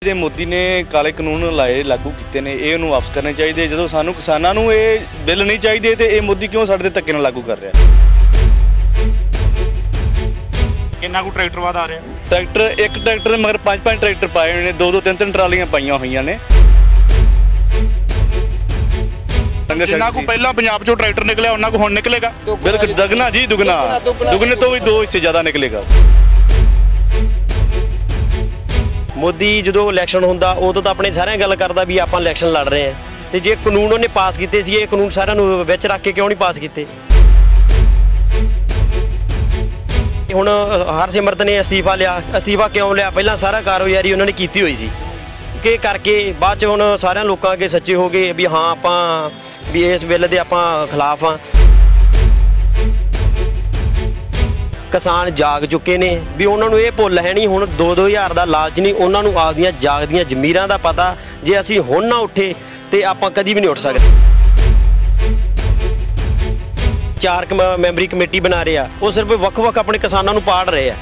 ਜਿਹੜੇ ਮੋਦੀ ਨੇ ਕਾਲੇ ਕਾਨੂੰਨ ਲਾਏ ਲਾਗੂ ਕੀਤੇ ਨੇ ਇਹ ਉਹਨੂੰ ਵਾਪਸ ਕਰਨੇ ਚਾਹੀਦੇ। ਜਦੋਂ ਸਾਨੂੰ ਕਿਸਾਨਾਂ ਨੂੰ ਇਹ ਬਿੱਲ ਨਹੀਂ ਚਾਹੀਦੇ ਤੇ ਇਹ ਮੋਦੀ ਕਿਉਂ ਸਾਡੇ ਤੇ ਧੱਕੇ ਨਾਲ ਲਾਗੂ ਕਰ ਰਿਹਾ? ਕਿੰਨਾ ਕੁ ਟਰੈਕਟਰ ਵਾਦ ਆ ਰਿਹਾ? ਟਰੈਕਟਰ ਇੱਕ ਟਰੈਕਟਰ ਮਗਰ 5-5 ਟਰੈਕਟਰ ਪਾਏ ਹੋਏ ਨੇ, 2-2 3-3 ਟਰਾਲੀਆਂ ਪਾਈਆਂ ਹੋਈਆਂ ਨੇ। ਜਿੰਨਾ ਕੁ ਪਹਿਲਾਂ ਪੰਜਾਬ ਚੋਂ ਟਰੈਕਟਰ ਨਿਕਲਿਆ ਉਹਨਾਂ ਕੁ ਹੁਣ ਨਿਕਲੇਗਾ? ਬਿਲਕੁਲ ਦੁੱਗਣਾ ਜੀ, ਦੁੱਗਣਾ ਦੁੱਗਣੇ ਤੋਂ ਵੀ 2 ਹਿੱਸੇ ਜ਼ਿਆਦਾ ਨਿਕਲੇਗਾ। ਮੋਦੀ ਜਦੋਂ ਇਲੈਕਸ਼ਨ ਹੁੰਦਾ ਉਦੋਂ ਤਾਂ ਆਪਣੇ ਸਾਰਿਆਂ ਗੱਲ ਕਰਦਾ ਵੀ ਆਪਾਂ ਇਲੈਕਸ਼ਨ ਲੜ ਰਹੇ ਹਾਂ, ਤੇ ਜੇ ਕਾਨੂੰਨ ਉਹਨੇ ਪਾਸ ਕੀਤੇ ਸੀ ਇਹ ਕਾਨੂੰਨ ਸਾਰਿਆਂ ਨੂੰ ਵਿੱਚ ਰੱਖ ਕੇ ਕਿਉਂ ਨਹੀਂ ਪਾਸ ਕੀਤੇ? ਹੁਣ ਹਰਸਿਮਰਤ ਨੇ ਅਸਤੀਫਾ ਲਿਆ, ਅਸਤੀਫਾ ਕਿਉਂ ਲਿਆ? ਪਹਿਲਾਂ ਸਾਰਾ ਕਾਰਗੁਜ਼ਾਰੀ ਉਹਨਾਂ ਨੇ ਕੀਤੀ ਹੋਈ ਸੀ ਕਿ ਕਰਕੇ ਬਾਅਦ 'ਚ ਹੁਣ ਸਾਰਿਆਂ ਲੋਕਾਂ ਅੱਗੇ ਸੱਚੇ ਹੋ ਗਏ ਵੀ ਹਾਂ ਆਪਾਂ ਵੀ ਇਸ ਬਿੱਲ ਦੇ ਆਪਾਂ ਖਿਲਾਫ ਹਾਂ। ਕਿਸਾਨ ਜਾਗ ਚੁੱਕੇ ਨੇ ਵੀ ਉਹਨਾਂ ਨੂੰ ਇਹ ਭੁੱਲ ਹੈ ਨਹੀਂ, ਹੁਣ 2-2 ਹਜ਼ਾਰ ਦਾ ਲਾਲਚ ਨਹੀਂ, ਉਹਨਾਂ ਨੂੰ ਆਪਦੀਆਂ ਜਾਗਦੀਆਂ ਜ਼ਮੀਰਾਂ ਦਾ ਪਤਾ। ਜੇ ਅਸੀਂ ਹੁਣ ਨਾ ਉੱਠੇ ਤੇ ਆਪਾਂ ਕਦੀ ਵੀ ਨਹੀਂ ਉੱਠ ਸਕਦੇ। 4 ਮੈਂਬਰੀ ਕਮੇਟੀ ਬਣਾ ਰਹੇ ਆ, ਉਹ ਸਿਰਫ ਵੱਖ-ਵੱਖ ਆਪਣੇ ਕਿਸਾਨਾਂ ਨੂੰ ਪਾੜ ਰਹੇ ਆ।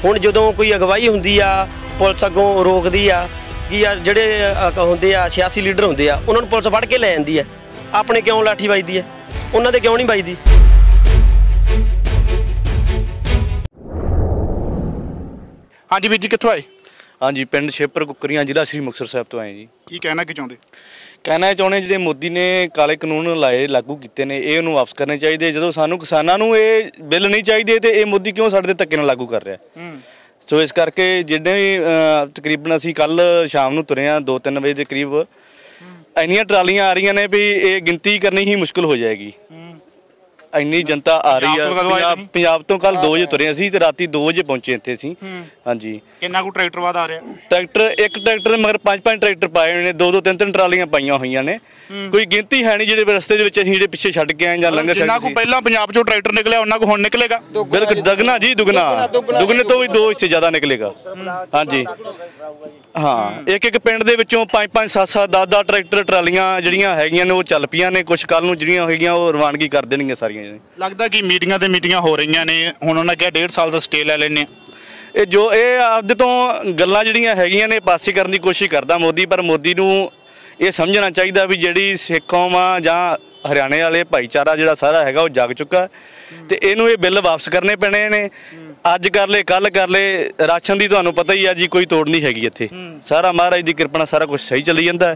ਹੁਣ ਜਦੋਂ ਕੋਈ ਅਗਵਾਈ ਹੁੰਦੀ ਆ ਪੁਲਿਸ ਅੱਗੋਂ ਰੋਕਦੀ ਆ ਕਿ ਆ ਜਿਹੜੇ ਹੁੰਦੇ ਆ ਸਿਆਸੀ ਲੀਡਰ ਹੁੰਦੇ ਆ ਉਹਨਾਂ ਨੂੰ ਪੁਲਿਸ ਫੜ ਕੇ ਲੈ ਜਾਂਦੀ ਆ। ਆਪਣੇ ਕਿਉਂ ਲਾਠੀ ਵੱਜਦੀ ਆ, ਉਹਨਾਂ ਦੇ ਕਿਉਂ ਨਹੀਂ ਵੱਜਦੀ? ਹਾਂਜੀ ਵੀਰ ਜੀ, ਕਿੱਥੋਂ ਆਏ? ਹਾਂਜੀ, ਪਿੰਡ ਸ਼ੇਪਰ ਕੁੱਕਰੀਆਂ, ਜ਼ਿਲ੍ਹਾ ਸ੍ਰੀ ਮੁਕਤਸਰ ਸਾਹਿਬ ਤੋਂ ਆਏ ਜੀ। ਕੀ ਕਹਿਣਾ ਕੀ ਚਾਹੁੰਦੇ? ਕਹਿਣਾ ਚਾਹੁੰਦੇ ਜਿਹੜੇ ਮੋਦੀ ਨੇ ਕਾਲੇ ਕਾਨੂੰਨ ਲਾਏ ਲਾਗੂ ਕੀਤੇ ਨੇ ਇਹ ਉਹਨੂੰ ਵਾਪਸ ਕਰਨੇ ਚਾਹੀਦੇ। ਜਦੋਂ ਸਾਨੂੰ ਕਿਸਾਨਾਂ ਨੂੰ ਇਹ ਬਿੱਲ ਨਹੀਂ ਚਾਹੀਦੇ ਤੇ ਇਹ ਮੋਦੀ ਕਿਉਂ ਸਾਡੇ ਤੇ ਧੱਕੇ ਨਾਲ ਲਾਗੂ ਕਰ ਰਿਹਾ? ਸੋ ਇਸ ਕਰਕੇ ਜਿਹੜੇ ਵੀ ਤਕਰੀਬਨ ਅਸੀਂ ਕੱਲ ਸ਼ਾਮ ਨੂੰ ਤੁਰੇ ਹਾਂ 2-3 ਵਜੇ ਦੇ ਕਰੀਬ, ਇੰਨੀਆਂ ਟਰਾਲੀਆਂ ਆ ਰਹੀਆਂ ਨੇ ਵੀ ਇਹ ਗਿਣਤੀ ਕਰਨੀ ਹੀ ਮੁਸ਼ਕਿਲ ਹੋ ਜਾਏਗੀ। ਇੰਨੀ ਜਨਤਾ ਆ ਰਹੀ ਆ। ਪੰਜਾਬ ਤੋਂ ਕੱਲ 2 ਵਜੇ ਤੁਰੇ ਅਸੀਂ ਤੇ ਰਾਤੀ 2 ਵਜੇ ਪਹੁੰਚੇ ਇੱਥੇ ਅਸੀਂ। ਹਾਂਜੀ, ਕਿੰਨਾ ਕੁ ਟਰੈਕਟਰ ਵਾਦ ਆ ਰਿਹਾ? ਟਰੈਕਟਰ ਇੱਕ ਟਰੈਕਟਰ ਮਗਰ 5-5 ਟਰੈਕਟਰ ਪਾਏ ਹੋਏ ਨੇ, 2-2 3-3 ਟਰਾਲੀਆਂ ਪਾਈਆਂ ਹੋਈਆਂ ਨੇ। ਕੋਈ ਗਿਣਤੀ ਹੈ ਨਹੀਂ ਜਿਹੜੇ ਰਸਤੇ ਦੇ ਵਿੱਚ ਅਸੀਂ ਜਿਹੜੇ ਪਿੱਛੇ ਛੱਡ ਕੇ ਆਏ ਜਾਂ ਲੰਘਰ ਛੱਡ। ਜਿੰਨਾ ਕੁ ਪਹਿਲਾਂ ਪੰਜਾਬ ਚੋਂ ਟਰੈਕਟਰ ਨਿਕਲਿਆ ਉਹਨਾਂ ਕੁ ਹੁਣ ਨਿਕਲੇਗਾ? ਬਿਲਕੁਲ ਦੁੱਗਣਾ ਜੀ, ਦੁੱਗਣਾ ਦੁੱਗਣੇ ਤੋਂ ਵੀ 2 ਹਿੱਸੇ ਜ਼ਿਆਦਾ ਨਿਕਲੇਗਾ। ਹਾਂਜੀ ਹਾਂ, ਇੱਕ ਪਿੰਡ ਦੇ ਵਿੱਚੋਂ 5-5 7-7 10-10 ਟਰੈਕਟਰ ਟਰਾਲੀਆਂ ਜਿਹੜੀਆਂ ਹੈਗੀਆਂ ਨੇ ਉਹ ਚੱਲ ਪਈਆਂ ਨੇ। ਕੁਛ ਕੱਲ ਨੂੰ ਜਿਹੜੀਆਂ ਹੈਗੀਆਂ ਉਹ ਰਵਾਨਗੀ ਕਰ ਦੇਣਗੀਆਂ ਸਾਰੀਆਂ। ਲੱਗਦਾ ਕਿ ਮੀਟਿੰਗਾਂ ਤੇ ਮੀਟਿੰਗਾਂ ਹੋ ਰਹੀਆਂ ਨੇ, ਹੁਣ ਉਹਨਾਂ ਕਿਹਾ 1.5 ਸਾਲ ਦਾ ਸਟੇ ਲੈ ਲੈਣੇ। ਇਹ ਆਪਦੇ ਤੋਂ ਗੱਲਾਂ ਜਿਹੜੀਆਂ ਹੈਗੀਆਂ ਨੇ ਪਾਸੇ ਕਰਨ ਦੀ ਕੋਸ਼ਿਸ਼ ਕਰਦਾ ਮੋਦੀ, ਪਰ ਮੋਦੀ ਨੂੰ ਇਹ ਸਮਝਣਾ ਚਾਹੀਦਾ ਵੀ ਜਿਹੜੀ ਸਿੱਖ ਕੌਮ ਆ ਜਾਂ ਹਰਿਆਣੇ ਵਾਲੇ ਭਾਈਚਾਰਾ ਜਿਹੜਾ ਸਾਰਾ ਹੈਗਾ ਉਹ ਜਾਗ ਚੁੱਕਾ ਤੇ ਇਹਨੂੰ ਇਹ ਬਿੱਲ ਵਾਪਸ ਕਰਨੇ ਪੈਣੇ ਨੇ। ਅੱਜ ਕਰ ਲੈ ਕੱਲ ਕਰ ਲੈ, ਰਾਸ਼ਨ ਦੀ ਤੁਹਾਨੂੰ ਪਤਾ ਹੀ ਆ ਜੀ, ਕੋਈ ਤੋੜ ਨਹੀਂ ਹੈਗੀ ਇੱਥੇ। ਸਾਰਾ ਮਹਾਰਾਜ ਦੀ ਕਿਰਪਾ ਨਾਲ ਸਾਰਾ ਕੁਝ ਸਹੀ ਚੱਲੀ ਜਾਂਦਾ।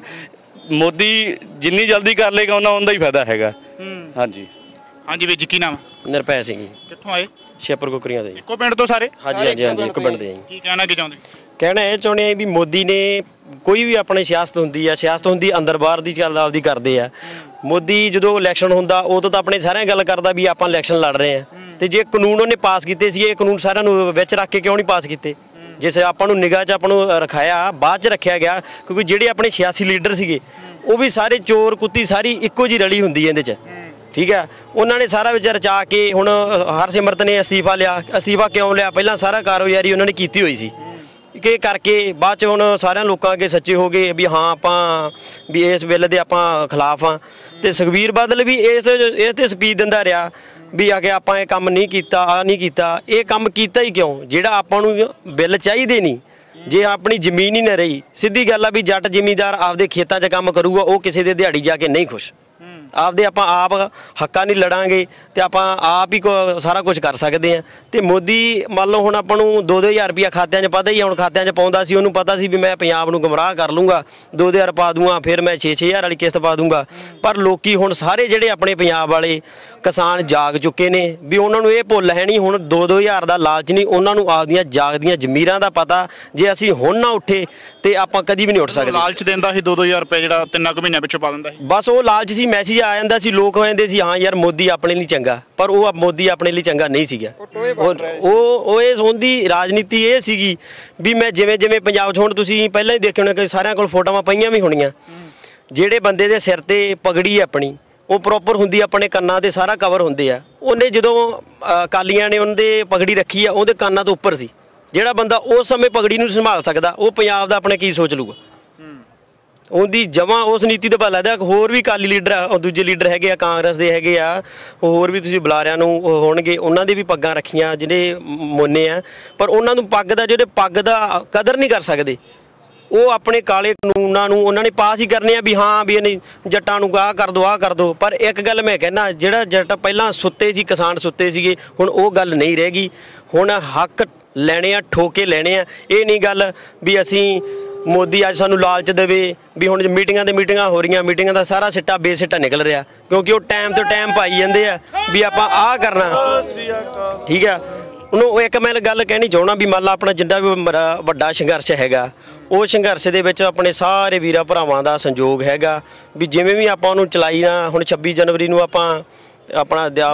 ਮੋਦੀ ਜਿੰਨੀ ਜਲਦੀ ਕਰ ਲੇਗਾ ਉਹਨਾਂ ਦਾ ਹੀ ਫਾਇਦਾ ਹੈਗਾ। ਹਾਂਜੀ ਹਾਂਜੀ ਵੀਰ ਜੀ, ਕੀ ਨਾਮ? ਨਿਰਭੈ ਸਿੰਘ ਜੀ। ਕਿੱਥੋਂ ਆਏ? ਸ਼ੇਪਰ ਕੁੱਕਰੀਆਂ ਦੇ। ਇੱਕੋ ਪਿੰਡ ਤੋਂ ਸਾਰੇ? ਹਾਂਜੀ ਹਾਂਜੀ ਹਾਂਜੀ, ਇੱਕ ਪਿੰਡ ਦੇ। ਕੀ ਕਹਿਣਾ ਕੀ ਚਾਹੁੰਦੇ? ਕਹਿਣਾ ਇਹ ਚਾਹੁੰਦੇ ਆ ਵੀ ਮੋਦੀ ਨੇ ਕੋਈ ਵੀ ਆਪਣੇ ਸਿਆਸਤ ਹੁੰਦੀ ਅੰਦਰ ਬਾਹਰ ਦੀ ਚੱਲ ਆਪਦੀ ਕਰਦੇ ਆ। ਮੋਦੀ ਜਦੋਂ ਇਲੈਕਸ਼ਨ ਹੁੰਦਾ ਉਦੋਂ ਤਾਂ ਆਪਣੇ ਸਾਰਿਆਂ ਗੱਲ ਕਰਦਾ ਵੀ ਆਪਾਂ ਇਲੈਕਸ਼ਨ ਲੜ ਰਹੇ ਹਾਂ, ਤੇ ਜੇ ਕਾਨੂੰਨ ਉਹਨੇ ਪਾਸ ਕੀਤੇ ਸੀ ਇਹ ਕਾਨੂੰਨ ਸਾਰਿਆਂ ਨੂੰ ਵਿੱਚ ਰੱਖ ਕੇ ਕਿਉਂ ਨਹੀਂ ਪਾਸ ਕੀਤੇ? ਜਿਸ ਆਪਾਂ ਨੂੰ ਨਿਗਾਹ 'ਚ ਆਪਾਂ ਨੂੰ ਰਖਾਇਆ ਬਾਅਦ 'ਚ ਰੱਖਿਆ ਗਿਆ, ਕਿਉਂਕਿ ਜਿਹੜੇ ਆਪਣੇ ਸਿਆਸੀ ਲੀਡਰ ਸੀਗੇ ਉਹ ਵੀ ਸਾਰੇ ਚੋਰ ਕੁੱਤੀ ਸਾਰੀ ਇੱਕੋ ਜਿਹੀ ਰਲੀ ਹੁੰਦੀ ਇਹਦੇ 'ਚ। ਠੀਕ ਹੈ, ਉਹਨਾਂ ਨੇ ਸਾਰਾ ਵਿੱਚ ਰਚਾ ਕੇ ਹੁਣ ਹਰਸਿਮਰਤ ਨੇ ਅਸਤੀਫਾ ਲਿਆ, ਅਸਤੀਫਾ ਕਿਉਂ ਲਿਆ? ਪਹਿਲਾਂ ਸਾਰਾ ਕਾਰਗੁਜ਼ਾਰੀ ਉਹਨਾਂ ਨੇ ਕੀਤੀ ਹੋਈ ਸੀ ਕਿ ਕਰਕੇ ਬਾਅਦ 'ਚ ਹੁਣ ਸਾਰਿਆਂ ਲੋਕਾਂ ਅੱਗੇ ਸੱਚੇ ਹੋ ਗਏ ਵੀ ਹਾਂ ਆਪਾਂ ਵੀ ਇਸ ਬਿੱਲ ਦੇ ਆਪਾਂ ਖਿਲਾਫ ਹਾਂ। ਤੇ ਸੁਖਬੀਰ ਬਾਦਲ ਵੀ ਇਸ ਤੇ ਸਪੀਚ ਦਿੰਦਾ ਰਿਹਾ ਵੀ ਆ ਕੇ ਆਪਾਂ ਇਹ ਕੰਮ ਨਹੀਂ ਕੀਤਾ, ਆ ਨਹੀਂ ਕੀਤਾ। ਇਹ ਕੰਮ ਕੀਤਾ ਹੀ ਕਿਉਂ? ਜਿਹੜਾ ਆਪਾਂ ਨੂੰ ਬਿੱਲ ਚਾਹੀਦੇ ਨਹੀਂ, ਜੇ ਆਪਣੀ ਜ਼ਮੀਨ ਹੀ ਨਾ ਰਹੀ। ਸਿੱਧੀ ਗੱਲ ਆ ਵੀ ਜੱਟ ਜ਼ਿਮੀਂਦਾਰ ਆਪਦੇ ਖੇਤਾਂ 'ਚ ਕੰਮ ਕਰੂਗਾ, ਉਹ ਕਿਸੇ ਦੇ ਦਿਹਾੜੀ ਜਾ ਕੇ ਨਹੀਂ ਖੁਸ਼। ਆਪਦੇ ਆਪਾਂ ਆਪ ਹੱਕਾਂ ਨਹੀਂ ਲੜਾਂਗੇ ਤੇ ਆਪਾਂ ਆਪ ਹੀ ਸਾਰਾ ਕੁਝ ਕਰ ਸਕਦੇ ਹਾਂ। ਤੇ ਮੋਦੀ ਮੰਨ ਲਓ ਹੁਣ ਆਪਾਂ ਨੂੰ 2-2 ਹਜ਼ਾਰ ਰੁਪਇਆ ਖਾਤਿਆਂ 'ਚ ਪਤਾ ਹੀ ਹੁਣ ਖਾਤਿਆਂ 'ਚ ਪਾਉਂਦਾ ਸੀ, ਉਹਨੂੰ ਪਤਾ ਸੀ ਵੀ ਮੈਂ ਪੰਜਾਬ ਨੂੰ ਗੁੰਮਰਾਹ ਕਰ ਲੂੰਗਾ, 2 ਹਜ਼ਾਰ ਪਾ ਦੂੰਗਾ, ਫਿਰ ਮੈਂ 6-6 ਹਜ਼ਾਰ ਵਾਲੀ ਕਿਸ਼ਤ ਪਾ ਦੂੰਗਾ। ਪਰ ਲੋਕੀ ਹੁਣ ਸਾਰੇ ਜਿਹੜੇ ਆਪਣੇ ਪੰਜਾਬ ਵਾਲੇ ਕਿਸਾਨ ਜਾਗ ਚੁੱਕੇ ਨੇ ਵੀ ਉਹਨਾਂ ਨੂੰ ਇਹ ਭੁੱਲ ਹੈ ਨਹੀਂ, ਹੁਣ 2-2 ਹਜ਼ਾਰ ਦਾ ਲਾਲਚ ਨਹੀਂ, ਉਹਨਾਂ ਨੂੰ ਆਪਦੀਆਂ ਜਾਗਦੀਆਂ ਜ਼ਮੀਰਾਂ ਦਾ ਪਤਾ। ਜੇ ਅਸੀਂ ਹੁਣ ਨਾ ਉੱਠੇ ਤੇ ਆਪਾਂ ਕਦੀ ਵੀ ਨਹੀਂ ਉੱਠ ਸਕਦੇ। ਲਾਲਚ ਦਿੰਦਾ ਸੀ 2-2 ਹਜ਼ਾਰ ਰੁਪਏ ਜਿਹੜਾ 3 ਮਹੀਨਿਆਂ ਪਿੱਛੋਂ ਪਾ ਦਿੰਦਾ ਸੀ, ਬਸ ਉਹ ਲਾਲਚ ਸੀ। ਮੈਸੇਜ ਆ ਜਾਂਦਾ ਸੀ, ਲੋਕ ਕਹਿੰਦੇ ਸੀ ਹਾਂ ਯਾਰ ਮੋਦੀ ਆਪਣੇ ਲਈ ਚੰਗਾ, ਪਰ ਉਹ ਮੋਦੀ ਆਪਣੇ ਲਈ ਚੰਗਾ ਨਹੀਂ ਸੀਗਾ। ਉਹ ਇਸ ਉਹਦੀ ਰਾਜਨੀਤੀ ਇਹ ਸੀਗੀ ਵੀ ਮੈਂ ਜਿਵੇਂ ਪੰਜਾਬ 'ਚ ਹੁਣ ਤੁਸੀਂ ਪਹਿਲਾਂ ਹੀ ਦੇਖਿਆ ਹੋਣਾ ਕਿ ਸਾਰਿਆਂ ਕੋਲ ਫੋਟੋਆਂ ਪਈਆਂ ਵੀ ਹੋਣੀਆਂ, ਜਿਹੜੇ ਬੰਦੇ ਦੇ ਸਿਰ ਤੇ ਪਗੜੀ ਆਪਣੀ ਉਹ ਪ੍ਰੋਪਰ ਹੁੰਦੀ, ਆਪਣੇ ਕੰਨਾਂ ਦੇ ਸਾਰਾ ਕਵਰ ਹੁੰਦੇ ਆ। ਉਹਨੇ ਜਦੋਂ ਅਕਾਲੀਆਂ ਨੇ ਉਹਨਾਂ ਦੇ ਪਗੜੀ ਰੱਖੀ ਆ ਉਹਦੇ ਕੰਨਾਂ ਤੋਂ ਉੱਪਰ ਸੀ। ਜਿਹੜਾ ਬੰਦਾ ਉਸ ਸਮੇਂ ਪਗੜੀ ਨੂੰ ਸੰਭਾਲ ਸਕਦਾ ਉਹ ਪੰਜਾਬ ਦਾ ਆਪਣੇ ਕੀ ਸੋਚ ਲੂਗਾ? ਉਹਦੀ ਜਮਾਂ ਉਸ ਨੀਤੀ ਤੋਂ ਪਤਾ ਲੱਗਦਾ। ਹੋਰ ਵੀ ਅਕਾਲੀ ਲੀਡਰ ਆ, ਉਹ ਦੂਜੇ ਲੀਡਰ ਹੈਗੇ ਆ, ਕਾਂਗਰਸ ਦੇ ਹੈਗੇ ਆ, ਹੋਰ ਵੀ ਤੁਸੀਂ ਬੁਲਾਰਿਆਂ ਨੂੰ ਹੋਣਗੇ, ਉਹਨਾਂ ਦੇ ਵੀ ਪੱਗਾਂ ਰੱਖੀਆਂ ਜਿਹੜੇ ਮੋਨੇ ਆ, ਪਰ ਉਹਨਾਂ ਨੂੰ ਪੱਗ ਦਾ ਜਿਹੜੇ ਪੱਗ ਦਾ ਕਦਰ ਨਹੀਂ ਕਰ ਸਕਦੇ। ਉਹ ਆਪਣੇ ਕਾਲੇ ਕਾਨੂੰਨਾਂ ਨੂੰ ਉਹਨਾਂ ਨੇ ਪਾਸ ਹੀ ਕਰਨੇ ਆ ਵੀ ਹਾਂ ਵੀ ਇਹਨੇ ਜੱਟਾਂ ਨੂੰ ਆਹ ਕਰ ਦਿਓ। ਪਰ ਇੱਕ ਗੱਲ ਮੈਂ ਕਹਿੰਦਾ, ਜਿਹੜਾ ਜੱਟ ਪਹਿਲਾਂ ਸੁੱਤੇ ਸੀ, ਕਿਸਾਨ ਸੁੱਤੇ ਸੀਗੇ, ਹੁਣ ਉਹ ਗੱਲ ਨਹੀਂ ਰਹਿ ਗਈ। ਹੁਣ ਹੱਕ ਲੈਣੇ ਆ, ਠੋਕੇ ਲੈਣੇ ਆ। ਇਹ ਨਹੀਂ ਗੱਲ ਵੀ ਅਸੀਂ ਮੋਦੀ ਅੱਜ ਸਾਨੂੰ ਲਾਲਚ ਦੇਵੇ ਵੀ ਹੁਣ ਮੀਟਿੰਗਾਂ ਹੋ ਰਹੀਆਂ, ਮੀਟਿੰਗਾਂ ਦਾ ਸਾਰਾ ਸਿੱਟਾ ਬੇਸਿੱਟਾ ਨਿਕਲ ਰਿਹਾ, ਕਿਉਂਕਿ ਉਹ ਟਾਈਮ ਤੋਂ ਟਾਈਮ ਪਾਈ ਜਾਂਦੇ ਆ ਵੀ ਆਪਾਂ ਆਹ ਕਰਨਾ। ਠੀਕ ਆ, ਉਹਨੂੰ ਇੱਕ ਮੈਂ ਗੱਲ ਕਹਿਣੀ ਚਾਹੁੰਦਾ ਵੀ ਮੰਨ ਲਾ ਆਪਣਾ ਜਿੰਨਾ ਵੀ ਵੱਡਾ ਸੰਘਰਸ਼ ਹੈਗਾ, ਉਹ ਸੰਘਰਸ਼ ਦੇ ਵਿੱਚ ਆਪਣੇ ਸਾਰੇ ਵੀਰਾਂ ਭਰਾਵਾਂ ਦਾ ਸੰਯੋਗ ਹੈਗਾ ਵੀ ਜਿਵੇਂ ਵੀ ਆਪਾਂ ਉਹਨੂੰ ਚਲਾਈ ਨਾ। ਹੁਣ 26 ਜਨਵਰੀ ਨੂੰ ਆਪਾਂ ਆਪਣਾ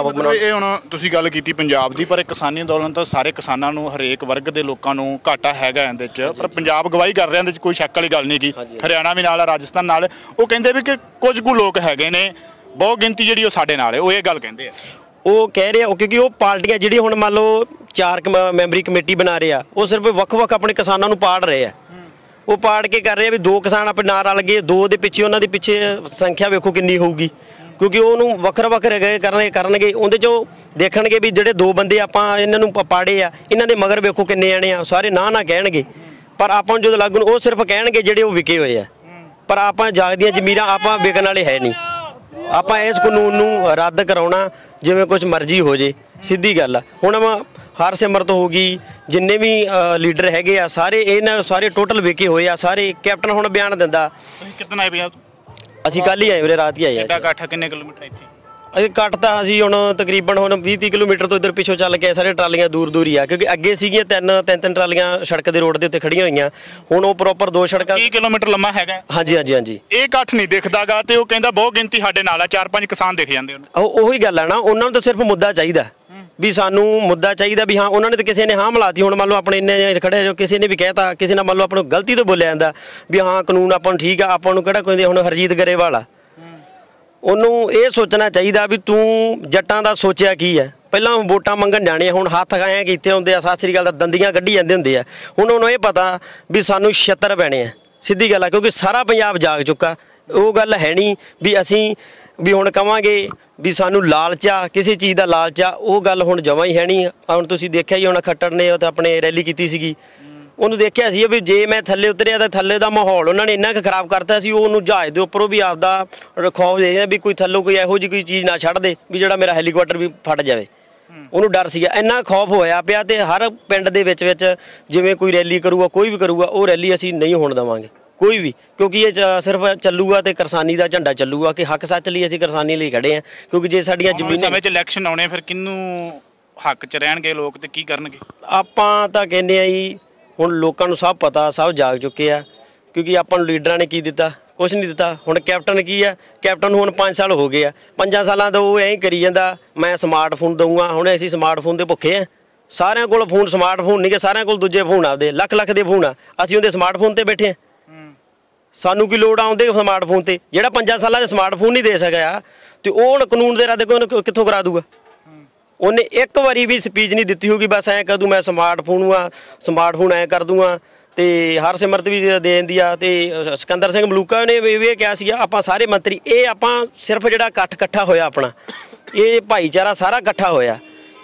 ਇਹ ਹੁਣ ਤੁਸੀਂ ਗੱਲ ਕੀਤੀ ਪੰਜਾਬ ਦੀ, ਪਰ ਇਹ ਕਿਸਾਨੀ ਅੰਦੋਲਨ ਤਾਂ ਸਾਰੇ ਕਿਸਾਨਾਂ ਨੂੰ, ਹਰੇਕ ਵਰਗ ਦੇ ਲੋਕਾਂ ਨੂੰ ਘਾਟਾ ਹੈਗਾ ਇਹਦੇ 'ਚ। ਪਰ ਪੰਜਾਬ ਗਵਾਹੀ ਕਰ ਰਿਹਾ, ਇਹਦੇ 'ਚ ਕੋਈ ਸ਼ੱਕ ਵਾਲੀ ਗੱਲ ਨਹੀਂ ਗੀ। ਹਰਿਆਣਾ ਵੀ ਨਾਲ ਆ, ਰਾਜਸਥਾਨ ਨਾਲ। ਉਹ ਕਹਿੰਦੇ ਵੀ ਕਿ ਕੁਝ ਕੁ ਲੋਕ ਹੈਗੇ ਨੇ, ਬਹੁਤ ਗਿਣਤੀ ਜਿਹੜੀ ਉਹ ਸਾਡੇ ਨਾਲ ਹੈ, ਉਹ ਇਹ ਗੱਲ ਕਹਿੰਦੇ ਆ। ਉਹ ਕਹਿ ਰਹੇ ਆ ਕਿਉਂਕਿ ਉਹ ਪਾਰਟੀਆਂ ਜਿਹੜੀ ਹੁਣ ਮੰਨ ਲਓ 4 ਮੈਂਬਰੀ ਕਮੇਟੀ ਬਣਾ ਰਹੇ ਆ, ਉਹ ਸਿਰਫ ਵੱਖ-ਵੱਖ ਆਪਣੇ ਕਿਸਾਨਾਂ ਨੂੰ ਪਾੜ ਰਹੇ ਆ। ਉਹ ਪਾੜ ਕੇ ਕਰ ਰਹੇ ਆ ਵੀ 2 ਕਿਸਾਨ ਆਪਣੇ ਨਾਲ ਰਲ ਗਏ, 2 ਦੇ ਪਿੱਛੇ ਉਹਨਾਂ ਦੇ ਪਿੱਛੇ ਸੰਖਿਆ ਵੇਖੋ ਕਿੰਨੀ ਹੋਊਗੀ, ਕਿਉਂਕਿ ਉਹਨੂੰ ਵੱਖਰੇ ਕਰਨਗੇ। ਉਹਦੇ 'ਚੋਂ ਦੇਖਣਗੇ ਵੀ ਜਿਹੜੇ 2 ਬੰਦੇ ਆਪਾਂ ਇਹਨਾਂ ਨੂੰ ਪਾੜੇ ਆ, ਇਹਨਾਂ ਦੇ ਮਗਰ ਵੇਖੋ ਕਿੰਨੇ ਜਾਣੇ ਆ, ਸਾਰੇ ਨਾ ਕਹਿਣਗੇ। ਪਰ ਆਪਾਂ ਨੂੰ ਜਦੋਂ ਲੱਗੂ ਉਹ ਸਿਰਫ ਕਹਿਣਗੇ ਜਿਹੜੇ ਉਹ ਵਿਕੇ ਹੋਏ ਆ, ਪਰ ਆਪਾਂ ਜਾਗਦੀਆਂ ਜ਼ਮੀਰਾਂ ਆਪਾਂ ਵਿਕਣ ਵਾਲੇ ਹੈ ਨਹੀਂ। ਆਪਾਂ ਇਸ ਕਾਨੂੰਨ ਨੂੰ ਰੱਦ ਕਰਾਉਣਾ, ਜਿਵੇਂ ਕੁਝ ਮਰਜ਼ੀ ਹੋ ਜੇ, ਸਿੱਧੀ ਗੱਲ ਆ। ਹੁਣ ਹਰਸਿਮਰਤ ਹੋ ਗਈ, ਜਿੰਨੇ ਵੀ ਲੀਡਰ ਹੈਗੇ ਆ ਸਾਰੇ ਇਹਨਾਂ ਸਾਰੇ ਟੋਟਲ ਵਿਕੇ ਹੋਏ ਆ ਸਾਰੇ। ਕੈਪਟਨ ਹੁਣ ਬਿਆਨ ਦਿੰਦਾ। ਕਿੰਨਾ ਆਏ? ਅਸੀਂ ਕੱਲ ਹੀ ਆਏ ਵੀਰੇ, ਰਾਤ ਹੀ ਆਏ ਆ। ਇਕੱਠ ਕਿੰਨੇ ਕਿਲੋਮੀਟਰ ਇੱਥੇ? ਅਸੀਂ ਕੱਟ ਤਾਂ ਅਸੀਂ ਹੁਣ ਤਕਰੀਬਨ ਹੁਣ 20-30 ਕਿਲੋਮੀਟਰ ਤੋਂ ਇੱਧਰ ਪਿੱਛੋਂ ਚੱਲ ਕੇ ਸਾਰੇ ਟਰਾਲੀਆਂ ਦੂਰ ਹੀ ਆ, ਕਿਉਂਕਿ ਅੱਗੇ ਸੀਗੀਆਂ 3 ਟਰਾਲੀਆਂ ਸੜਕ ਦੇ ਰੋਡ ਦੇ ਉੱਤੇ ਖੜੀਆਂ ਹੋਈਆਂ। ਹੁਣ ਉਹ ਪ੍ਰੋਪਰ 2 ਸੜਕਾਂ 30 ਕਿਲੋਮੀਟਰ ਲੰਮਾ ਹੈਗਾ। ਹਾਂਜੀ। ਇਹ ਇਕੱਠ ਨਹੀਂ ਦਿਖਦਾਗਾ ਤੇ ਉਹ ਕਹਿੰਦਾ ਬਹੁਤ ਗਿਣਤੀ ਸਾਡੇ ਨਾਲ ਆ, 4-5 ਕਿਸਾਨ ਦਿਖ ਜਾਂਦੇ ਉਹਨੂੰ। ਉਹੀ ਗੱਲ ਆ ਨਾ, ਉਹਨਾਂ ਨੂੰ ਤਾਂ ਸਿਰਫ ਮੁੱਦਾ ਚਾਹੀਦਾ ਵੀ ਸਾਨੂੰ ਮੁੱਦਾ ਚਾਹੀਦਾ ਵੀ ਹਾਂ। ਉਹਨਾਂ ਨੇ ਤਾਂ ਕਿਸੇ ਨੇ ਹਾਂ ਮਿਲਾਤੀ। ਹੁਣ ਮੰਨ ਲਓ ਆਪਣੇ ਇੰਨੇ ਖੜੇ ਜੋ ਕਿਸੇ ਨੇ ਵੀ ਕਹਿਤਾ, ਕਿਸੇ ਨਾਲ ਮੰਨ ਲਓ ਆਪਾਂ ਨੂੰ ਗਲਤੀ ਤੋਂ ਬੋਲਿਆ ਜਾਂਦਾ ਵੀ ਹਾਂ ਕਾਨੂੰਨ ਆਪਾਂ ਨੂੰ ਠੀਕ ਆ, ਆਪਾਂ ਨੂੰ ਕਿਹੜਾ ਕੋਈ ਹੁਣ ਹਰਜੀਤ ਗਰੇਵਾਲ ਆ, ਉਹਨੂੰ ਇਹ ਸੋਚਣਾ ਚਾਹੀਦਾ ਵੀ ਤੂੰ ਜੱਟਾਂ ਦਾ ਸੋਚਿਆ ਕੀ ਹੈ। ਪਹਿਲਾਂ ਵੋਟਾਂ ਮੰਗਣ ਜਾਣੇ, ਹੁਣ ਹੱਥ ਗਾਇਆ ਕੀਤੇ ਹੁੰਦੇ ਆ, ਸਤਿ ਸ੍ਰੀ ਅਕਾਲ ਦਾ ਦੰਦੀਆਂ ਕੱਢੀ ਜਾਂਦੇ ਹੁੰਦੇ ਆ। ਹੁਣ ਉਹਨੂੰ ਇਹ ਪਤਾ ਵੀ ਸਾਨੂੰ 76 ਪੈਣੇ ਆ, ਸਿੱਧੀ ਗੱਲ ਆ, ਕਿਉਂਕਿ ਸਾਰਾ ਪੰਜਾਬ ਜਾਗ ਚੁੱਕਾ। ਉਹ ਗੱਲ ਹੈ ਨਹੀਂ ਵੀ ਅਸੀਂ ਵੀ ਹੁਣ ਕਵਾਂਗੇ ਵੀ ਸਾਨੂੰ ਲਾਲਚ ਆ, ਕਿਸੇ ਚੀਜ਼ ਦਾ ਲਾਲਚ ਆ, ਉਹ ਗੱਲ ਹੁਣ ਜਮਾਂ ਹੀ ਹੈ ਨਹੀਂ। ਹੁਣ ਤੁਸੀਂ ਦੇਖਿਆ ਹੀ ਹੁਣ ਖੱਟੜ ਨੇ ਉਹ ਤਾਂ ਆਪਣੇ ਰੈਲੀ ਕੀਤੀ ਸੀਗੀ, ਉਹਨੂੰ ਦੇਖਿਆ ਸੀ ਵੀ ਜੇ ਮੈਂ ਥੱਲੇ ਉਤਰਿਆ ਤਾਂ ਥੱਲੇ ਦਾ ਮਾਹੌਲ ਉਹਨਾਂ ਨੇ ਇੰਨਾ ਕੁ ਖਰਾਬ ਕਰਤਾ ਸੀ। ਉਹਨੂੰ ਜਹਾਜ਼ ਦੇ ਉੱਪਰੋਂ ਵੀ ਆਪਦਾ ਖੌਫ ਦੇ ਵੀ ਕੋਈ ਥੱਲੋਂ ਕੋਈ ਇਹੋ ਜਿਹੀ ਕੋਈ ਚੀਜ਼ ਨਾ ਛੱਡ ਦੇ ਵੀ ਜਿਹੜਾ ਮੇਰਾ ਹੈਲੀਕਾਪਟਰ ਵੀ ਫਟ ਜਾਵੇ। ਉਹਨੂੰ ਡਰ ਸੀਗਾ, ਇੰਨਾ ਖੌਫ ਹੋਇਆ ਪਿਆ। ਤੇ ਹਰ ਪਿੰਡ ਦੇ ਵਿੱਚ ਜਿਵੇਂ ਕੋਈ ਰੈਲੀ ਕਰੂਗਾ, ਕੋਈ ਵੀ ਕਰੂਗਾ, ਉਹ ਰੈਲੀ ਅਸੀਂ ਨਹੀਂ ਹੋਣ ਦੇਵਾਂਗੇ ਕੋਈ ਵੀ, ਕਿਉਂਕਿ ਇਹ ਸਿਰਫ ਚੱਲੂਗਾ ਤੇ ਕਿਸਾਨੀ ਦਾ ਝੰਡਾ ਚੱਲੂਗਾ ਕਿ ਹੱਕ ਸੱਚ ਲਈ ਅਸੀਂ ਕਿਸਾਨੀ ਲਈ ਖੜੇ ਆ। ਕਿਉਂਕਿ ਜੇ ਸਾਡੀਆਂ ਜ਼ਮੀਨਾਂ ਸਮੇਂ 'ਚ ਇਲੈਕਸ਼ਨ ਆਉਣੇ, ਫਿਰ ਕਿਹਨੂੰ ਹੱਕ 'ਚ ਰਹਿਣਗੇ ਲੋਕ ਤੇ ਕੀ ਕਰਨਗੇ? ਆਪਾਂ ਤਾਂ ਕਹਿੰਦੇ ਆ ਜੀ ਹੁਣ ਲੋਕਾਂ ਨੂੰ ਸਭ ਪਤਾ, ਸਭ ਜਾਗ ਚੁੱਕੇ ਆ। ਕਿਉਂਕਿ ਆਪਾਂ ਨੂੰ ਲੀਡਰਾਂ ਨੇ ਕੀ ਦਿੱਤਾ? ਕੁਛ ਨਹੀਂ ਦਿੱਤਾ। ਹੁਣ ਕੈਪਟਨ ਕੀ ਆ? ਕੈਪਟਨ ਨੂੰ ਹੁਣ 5 ਸਾਲ ਹੋ ਗਏ ਆ। 5 ਸਾਲਾਂ ਤੋਂ ਉਹ ਐਂ ਹੀ ਕਰੀ ਜਾਂਦਾ ਮੈਂ ਸਮਾਰਟਫੋਨ ਦਊਂਗਾ। ਹੁਣ ਅਸੀਂ ਸਮਾਰਟਫੋਨ ਦੇ ਭੁੱਖੇ ਆ। ਸਾਰਿਆਂ ਕੋਲ ਫੋਨ ਸਮਾਰਟਫੋਨ ਨਹੀਂ ਕਿ ਸਾਰਿਆਂ ਕੋਲ ਦੂਜੇ ਫੋਨ ਆਪਦੇ ਲੱਖ ਦੇ ਫੋਨ ਆ। ਅਸੀਂ ਉਹਦੇ ਸਮਾਰਟਫੋਨ ਤੇ ਬੈਠੇ ਆ। ਸਾਨੂੰ ਕੀ ਲੋੜ ਆਉਂਦੇ ਸਮਾਰਟਫੋਨ ਤੇ? ਜਿਹੜਾ 5 ਸਾਲਾਂ 'ਚ ਸਮਾਰਟਫੋਨ ਨਹੀਂ ਦੇ ਸਕਿਆ ਤੇ ਉਹ ਹੁਣ ਕਾਨੂੰਨ ਦੇ ਰੱਦ ਕਿੱਥੋਂ ਕਰਾ ਦੂਗਾ? ਉਹਨੇ ਇੱਕ ਵਾਰੀ ਵੀ ਸਪੀਚ ਨਹੀਂ ਦਿੱਤੀ ਹੋਊਗੀ, ਬਸ ਐਂ ਕਹਿ ਦੂੰ ਮੈਂ ਸਮਾਰਟਫੋਨ ਐਂ ਕਰ ਦੂੰਗਾ। ਤੇ ਹਰਸਿਮਰਤ ਵੀ ਦੇ ਦਿੰਦੀ ਆ। ਤੇ ਸਿਕੰਦਰ ਸਿੰਘ ਮਲੂਕਾ ਨੇ ਵੀ ਇਹ ਕਿਹਾ ਸੀਗਾ ਆਪਾਂ ਸਾਰੇ ਮੰਤਰੀ, ਇਹ ਆਪਾਂ ਸਿਰਫ ਜਿਹੜਾ ਇਕੱਠਾ ਹੋਇਆ ਆਪਣਾ, ਇਹ ਭਾਈਚਾਰਾ ਸਾਰਾ ਇਕੱਠਾ ਹੋਇਆ,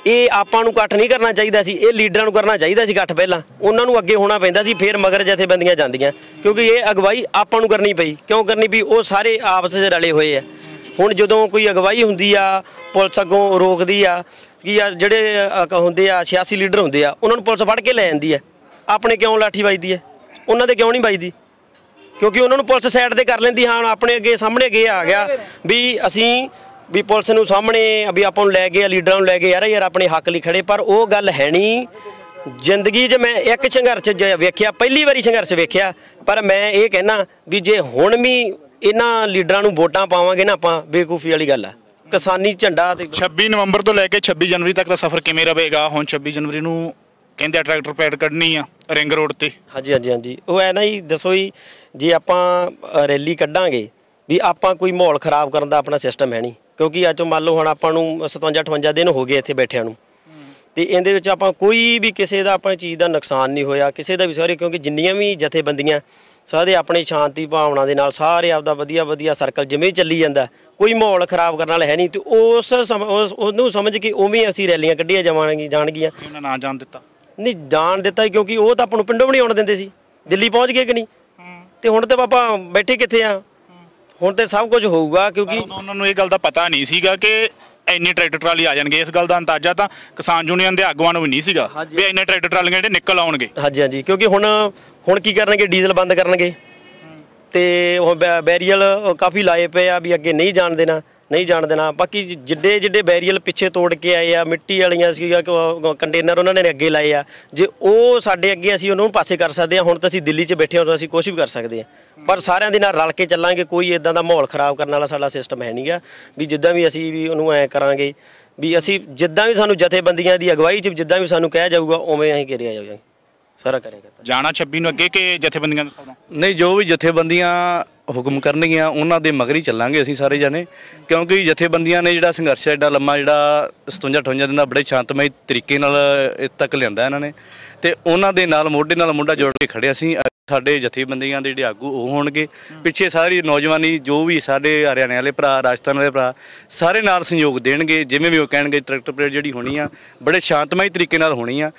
ਇਹ ਆਪਾਂ ਨੂੰ ਇਕੱਠ ਨਹੀਂ ਕਰਨਾ ਚਾਹੀਦਾ ਸੀ, ਇਹ ਲੀਡਰਾਂ ਨੂੰ ਕਰਨਾ ਚਾਹੀਦਾ ਸੀ ਇਕੱਠ। ਪਹਿਲਾਂ ਉਹਨਾਂ ਨੂੰ ਅੱਗੇ ਹੋਣਾ ਪੈਂਦਾ ਸੀ, ਫਿਰ ਮਗਰ ਜਥੇਬੰਦੀਆਂ ਜਾਂਦੀਆਂ। ਕਿਉਂਕਿ ਇਹ ਅਗਵਾਈ ਆਪਾਂ ਨੂੰ ਕਰਨੀ ਪਈ। ਕਿਉਂ ਕਰਨੀ ਪਈ? ਉਹ ਸਾਰੇ ਆਪਸ 'ਚ ਰਲੇ ਹੋਏ ਆ। ਹੁਣ ਜਦੋਂ ਕੋਈ ਅਗਵਾਈ ਹੁੰਦੀ ਆ, ਪੁਲਿਸ ਅੱਗੋਂ ਰੋਕਦੀ ਆ ਕਿ ਆ ਜਿਹੜੇ ਹੁੰਦੇ ਆ ਸਿਆਸੀ ਲੀਡਰ ਹੁੰਦੇ ਆ, ਉਹਨਾਂ ਨੂੰ ਪੁਲਿਸ ਫੜ ਕੇ ਲੈ ਜਾਂਦੀ ਹੈ। ਆਪਣੇ ਕਿਉਂ ਲਾਠੀ ਵੱਜਦੀ ਹੈ? ਉਹਨਾਂ ਦੇ ਕਿਉਂ ਨਹੀਂ ਵੱਜਦੀ? ਕਿਉਂਕਿ ਉਹਨਾਂ ਨੂੰ ਪੁਲਿਸ ਸਾਈਡ 'ਤੇ ਕਰ ਲੈਂਦੀ। ਹਾਂ ਆਪਣੇ ਅੱਗੇ ਸਾਹਮਣੇ ਅੱਗੇ ਆ ਗਿਆ ਵੀ ਅਸੀਂ ਵੀ ਪੁਲਿਸ ਨੂੰ ਸਾਹਮਣੇ ਵੀ ਆਪਾਂ ਨੂੰ ਲੈ ਗਏ, ਲੀਡਰਾਂ ਨੂੰ ਲੈ ਗਏ, ਯਾਰ ਆਪਣੇ ਹੱਕ ਲਈ ਖੜੇ। ਪਰ ਉਹ ਗੱਲ ਹੈ ਨਹੀਂ। ਜ਼ਿੰਦਗੀ 'ਚ ਮੈਂ ਇੱਕ ਸੰਘਰਸ਼ ਵੇਖਿਆ, ਪਹਿਲੀ ਵਾਰੀ ਸੰਘਰਸ਼ ਵੇਖਿਆ। ਪਰ ਮੈਂ ਇਹ ਕਹਿਣਾ ਵੀ ਜੇ ਹੁਣ ਵੀ ਇਹਨਾਂ ਲੀਡਰਾਂ ਨੂੰ ਵੋਟਾਂ ਪਾਵਾਂਗੇ ਨਾ ਆਪਾਂ, ਬੇਵਕੂਫੀ ਵਾਲੀ ਗੱਲ ਆ। ਕਿਸਾਨੀ ਝੰਡਾ ਤੇ 26 ਨਵੰਬਰ ਤੋਂ ਲੈ ਕੇ 26 ਜਨਵਰੀ ਤੱਕ ਦਾ ਸਫ਼ਰ ਕਿਵੇਂ ਰਹੇਗਾ? ਹੁਣ 26 ਜਨਵਰੀ ਨੂੰ ਕਹਿੰਦੇ ਟਰੈਕਟਰ ਪੈਡ ਕੱਢਣੀ ਆ ਰਿੰਗ ਰੋਡ ਤੇ। ਹਾਂਜੀ ਉਹ ਹੈ ਨਾ ਜੀ। ਦੱਸੋ ਜੀ, ਜੇ ਆਪਾਂ ਰੈਲੀ ਕੱਢਾਂਗੇ ਵੀ ਆਪਾਂ ਕੋਈ ਮਾਹੌਲ ਖਰਾਬ ਕਰਨ ਦਾ ਆਪਣਾ ਸਿਸਟਮ ਹੈ ਨਹੀਂ। ਕਿਉਂਕਿ ਅੱਜ ਮੰਨ ਲਓ ਹੁਣ ਆਪਾਂ ਨੂੰ 57-58 ਦਿਨ ਹੋ ਗਏ ਇੱਥੇ ਬੈਠਿਆਂ ਨੂੰ, ਤੇ ਇਹਦੇ ਵਿੱਚ ਆਪਾਂ ਕੋਈ ਵੀ ਕਿਸੇ ਦਾ ਆਪਣੀ ਚੀਜ਼ ਦਾ ਨੁਕਸਾਨ ਨਹੀਂ ਹੋਇਆ ਕਿਸੇ ਦਾ ਵੀ ਸਾਰੇ। ਕਿਉਂਕਿ ਜਿੰਨੀਆਂ ਵੀ ਜਥੇਬੰਦੀਆਂ ਸਾਰੇ ਆਪਣੀ ਸ਼ਾਂਤੀ ਭਾਵਨਾ ਦੇ ਨਾਲ ਸਾਰੇ ਆਪਦਾ ਵਧੀਆ ਵਧੀਆ ਸਰਕਲ ਜਿਵੇਂ ਚੱਲੀ ਜਾਂਦਾ, ਕੋਈ ਮਾਹੌਲ ਖਰਾਬ ਕਰਨ ਵਾਲਾ ਹੈ ਨਹੀਂ। ਤੇ ਉਹਨੂੰ ਸਮਝ ਕੇ ਉਵੇਂ ਅਸੀਂ ਰੈਲੀਆਂ ਕੱਢੀਆਂ ਜਾਣਗੀਆਂ। ਉਹਨਾਂ ਨਾ ਜਾਣ ਦਿੱਤਾ ਨਹੀਂ ਜਾਣ ਦਿੱਤਾ ਕਿਉਂਕਿ ਉਹ ਤਾਂ ਆਪਾਂ ਨੂੰ ਪਿੰਡੋਂ ਵੀ ਨਹੀਂ ਆਉਣ ਦਿੰਦੇ ਸੀ। ਦਿੱਲੀ ਪਹੁੰਚ ਗਏ ਕਿ ਨਹੀਂ, ਤੇ ਹੁਣ ਤੇ ਆਪਾਂ ਬੈਠੇ ਕਿੱਥੇ ਆ, ਹੁਣ ਤੇ ਸਭ ਕੁਝ ਹੋਊਗਾ। ਕਿਉਂਕਿ ਉਹਨਾਂ ਨੂੰ ਇਹ ਗੱਲ ਦਾ ਪਤਾ ਨਹੀਂ ਸੀਗਾ ਕਿ ਇੰਨੇ ਟਰੈਕਟਰ ਟਰਾਲੀ ਆ ਜਾਣਗੇ। ਇਸ ਗੱਲ ਦਾ ਅੰਦਾਜ਼ਾ ਤਾਂ ਕਿਸਾਨ ਯੂਨੀਅਨ ਦੇ ਆਗੂਆਂ ਨੂੰ ਵੀ ਨਹੀਂ ਸੀਗਾ ਵੀ ਇੰਨੇ ਟਰੈਕਟਰ ਟਰਾਲੀਆਂ ਜਿਹੜੇ ਨਿਕਲ ਆਉਣਗੇ। ਹਾਂਜੀ ਕਿਉਂਕਿ ਹੁਣ ਕੀ ਕਰਨਗੇ, ਡੀਜ਼ਲ ਬੰਦ ਕਰਨਗੇ ਤੇ ਉਹ ਬੈਰੀਅਲ ਕਾਫੀ ਲਾਏ ਪਏ ਆ ਵੀ ਅੱਗੇ ਨਹੀਂ ਜਾਣ ਦੇਣਾ। ਬਾਕੀ ਜਿੱਡੇ ਬੈਰੀਅਲ ਪਿੱਛੇ ਤੋੜ ਕੇ ਆਏ ਆ, ਮਿੱਟੀ ਵਾਲੀਆਂ ਸੀਗਾ ਕੰਟੇਨਰ ਉਹਨਾਂ ਨੇ ਅੱਗੇ ਲਾਏ ਆ, ਜੇ ਉਹ ਸਾਡੇ ਅੱਗੇ ਅਸੀਂ ਉਹਨੂੰ ਪਾਸੇ ਕਰ ਸਕਦੇ ਹਾਂ। ਹੁਣ ਤਾਂ ਅਸੀਂ ਦਿੱਲੀ 'ਚ ਬੈਠੇ ਹਾਂ ਤਾਂ ਅਸੀਂ ਕੁਛ ਵੀ ਕਰ ਸਕਦੇ ਹਾਂ, ਪਰ ਸਾਰਿਆਂ ਦੇ ਨਾਲ ਰਲ ਕੇ ਚੱਲਾਂਗੇ। ਕੋਈ ਇੱਦਾਂ ਦਾ ਮਾਹੌਲ ਖਰਾਬ ਕਰਨ ਵਾਲਾ ਸਾਡਾ ਸਿਸਟਮ ਹੈ ਨਹੀਂਗਾ ਵੀ ਜਿੱਦਾਂ ਵੀ ਅਸੀਂ ਵੀ ਉਹਨੂੰ ਐਂ ਕਰਾਂਗੇ ਵੀ ਅਸੀਂ ਜਿੱਦਾਂ ਵੀ ਸਾਨੂੰ ਜਥੇਬੰਦੀਆਂ ਦੀ ਅਗਵਾਈ 'ਚ ਜਿੱਦਾਂ ਵੀ ਸਾਨੂੰ ਕਿਹਾ ਜਾਊਗਾ ਉਵੇਂ ਅਸੀਂ ਕਰਿਆ ਜਾਊਗਾ, ਸਾਰਾ ਕਰੇਗਾ। ਜਾਣਾ 26 ਨੂੰ ਅੱਗੇ ਕਿ ਜਥੇਬੰਦੀਆਂ ਦਾ ਹਿਸਾਬ ਨਾਲ? ਨਹੀਂ, ਜੋ ਵੀ ਜਥੇਬੰਦੀਆਂ ਹੁਕਮ ਕਰਨਗੀਆਂ ਉਹਨਾਂ ਦੇ ਮਗਰ ਹੀ ਚੱਲਾਂਗੇ ਅਸੀਂ ਸਾਰੇ ਜਾਣੇ, ਕਿਉਂਕਿ ਜਥੇਬੰਦੀਆਂ ਨੇ ਜਿਹੜਾ ਸੰਘਰਸ਼ ਐਡਾ ਲੰਮਾ ਜਿਹੜਾ 57-58 ਦਿਨ ਦਾ ਬੜੇ ਸ਼ਾਂਤਮਈ ਤਰੀਕੇ ਨਾਲ ਇੱਥੇ ਤੱਕ ਲਿਆਂਦਾ ਇਹਨਾਂ ਨੇ, ਤੇ ਉਹਨਾਂ ਦੇ ਨਾਲ ਮੋਢੇ ਨਾਲ ਮੋਢਾ ਜੋੜ ਕੇ ਖੜਿਆ ਸੀ। ਸਾਡੇ ਜਥੇਬੰਦੀਆਂ ਦੇ ਜਿਹੜੇ ਆਗੂ ਉਹ ਹੋਣਗੇ, ਪਿੱਛੇ ਸਾਰੀ ਨੌਜਵਾਨੀ ਜੋ ਵੀ ਸਾਡੇ ਹਰਿਆਣੇ ਵਾਲੇ ਭਰਾ, ਰਾਜਸਥਾਨ ਵਾਲੇ ਭਰਾ ਸਾਰੇ ਨਾਲ ਸਹਿਯੋਗ ਦੇਣਗੇ। ਜਿਵੇਂ ਵੀ ਉਹ ਕਹਿਣਗੇ ਟਰੈਕਟਰ ਪਰੇਡ ਜਿਹੜੀ ਹੋਣੀ ਆ ਬੜੇ ਸ਼ਾਂਤਮਈ ਤਰੀਕੇ ਨਾਲ ਹੋਣੀ ਆ।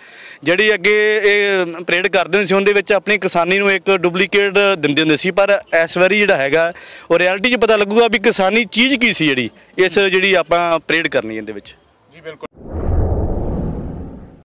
ਜਿਹੜੀ ਅੱਗੇ ਇਹ ਪਰੇਡ ਕਰਦੇ ਹੁੰਦੇ ਸੀ ਉਹਦੇ ਵਿੱਚ ਆਪਣੀ ਕਿਸਾਨੀ ਨੂੰ ਇੱਕ ਡੁਪਲੀਕੇਟ ਦਿੰਦੇ ਹੁੰਦੇ ਸੀ, ਪਰ ਇਸ ਵਾਰੀ ਜਿਹੜਾ ਹੈਗਾ ਉਹ ਰਿਐਲਿਟੀ 'ਚ ਪਤਾ ਲੱਗੂਗਾ ਵੀ ਕਿਸਾਨੀ ਚੀਜ਼ ਕੀ ਸੀ ਜਿਹੜੀ ਜਿਹੜੀ ਆਪਾਂ ਪਰੇਡ ਕਰਨੀ ਇਹਦੇ ਵਿੱਚ।